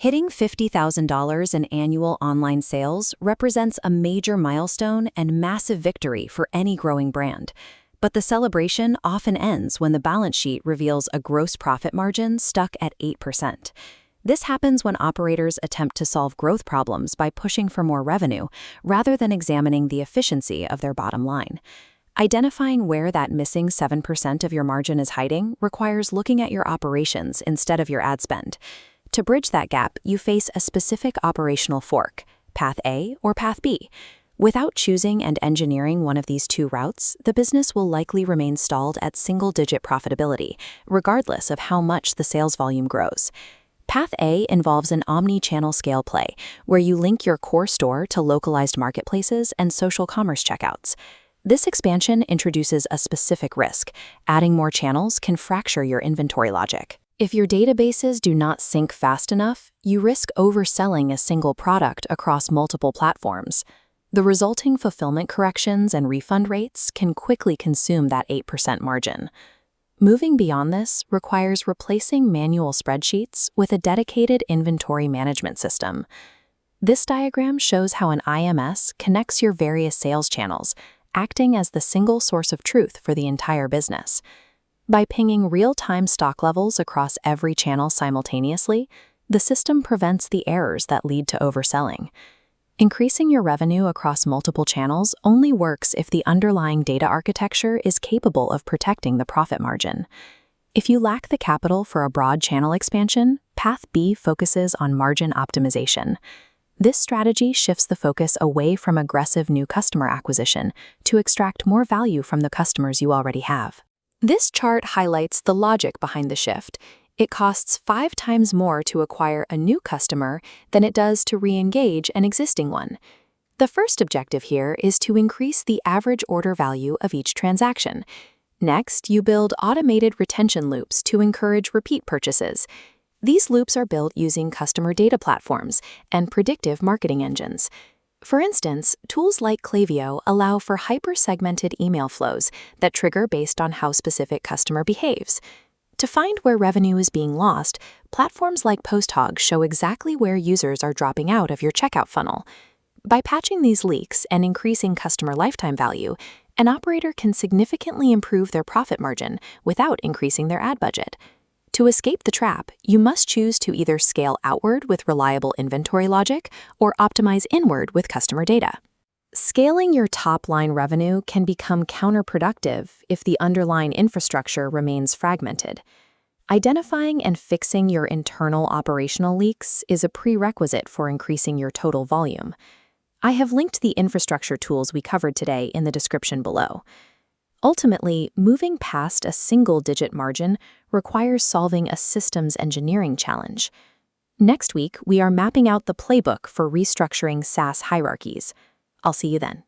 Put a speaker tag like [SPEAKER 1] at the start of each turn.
[SPEAKER 1] Hitting $50,000 in annual online sales represents a major milestone and massive victory for any growing brand. But the celebration often ends when the balance sheet reveals a gross profit margin stuck at 8%. This happens when operators attempt to solve growth problems by pushing for more revenue, rather than examining the efficiency of their bottom line. Identifying where that missing 7% of your margin is hiding requires looking at your operations instead of your ad spend. To bridge that gap, you face a specific operational fork, Path A or Path B. Without choosing and engineering one of these two routes, the business will likely remain stalled at single-digit profitability, regardless of how much the sales volume grows. Path A involves an omnichannel scale play, where you link your core store to localized marketplaces and social commerce checkouts. This expansion introduces a specific risk. Adding more channels can fracture your inventory logic. If your databases do not sync fast enough, you risk overselling a single product across multiple platforms. The resulting fulfillment corrections and refund rates can quickly consume that 8% margin. Moving beyond this requires replacing manual spreadsheets with a dedicated inventory management system. This diagram shows how an IMS connects your various sales channels, acting as the single source of truth for the entire business. By pinging real-time stock levels across every channel simultaneously, the system prevents the errors that lead to overselling. Increasing your revenue across multiple channels only works if the underlying data architecture is capable of protecting the profit margin. If you lack the capital for a broad channel expansion, Path B focuses on margin optimization. This strategy shifts the focus away from aggressive new customer acquisition to extract more value from the customers you already have. This chart highlights the logic behind the shift. It costs 5 times more to acquire a new customer than it does to re-engage an existing one. The first objective here is to increase the average order value of each transaction. Next, you build automated retention loops to encourage repeat purchases. These loops are built using customer data platforms and predictive marketing engines. For instance, tools like Klaviyo allow for hyper-segmented email flows that trigger based on how specific customer behaves. To find where revenue is being lost, platforms like PostHog show exactly where users are dropping out of your checkout funnel. By patching these leaks and increasing customer lifetime value, an operator can significantly improve their profit margin without increasing their ad budget. To escape the trap, you must choose to either scale outward with reliable inventory logic or optimize inward with customer data. Scaling your top-line revenue can become counterproductive if the underlying infrastructure remains fragmented. Identifying and fixing your internal operational leaks is a prerequisite for increasing your total volume. I have linked the infrastructure tools we covered today in the description below. Ultimately, moving past a single-digit margin requires solving a systems engineering challenge. Next week, we are mapping out the playbook for restructuring SaaS hierarchies. I'll see you then.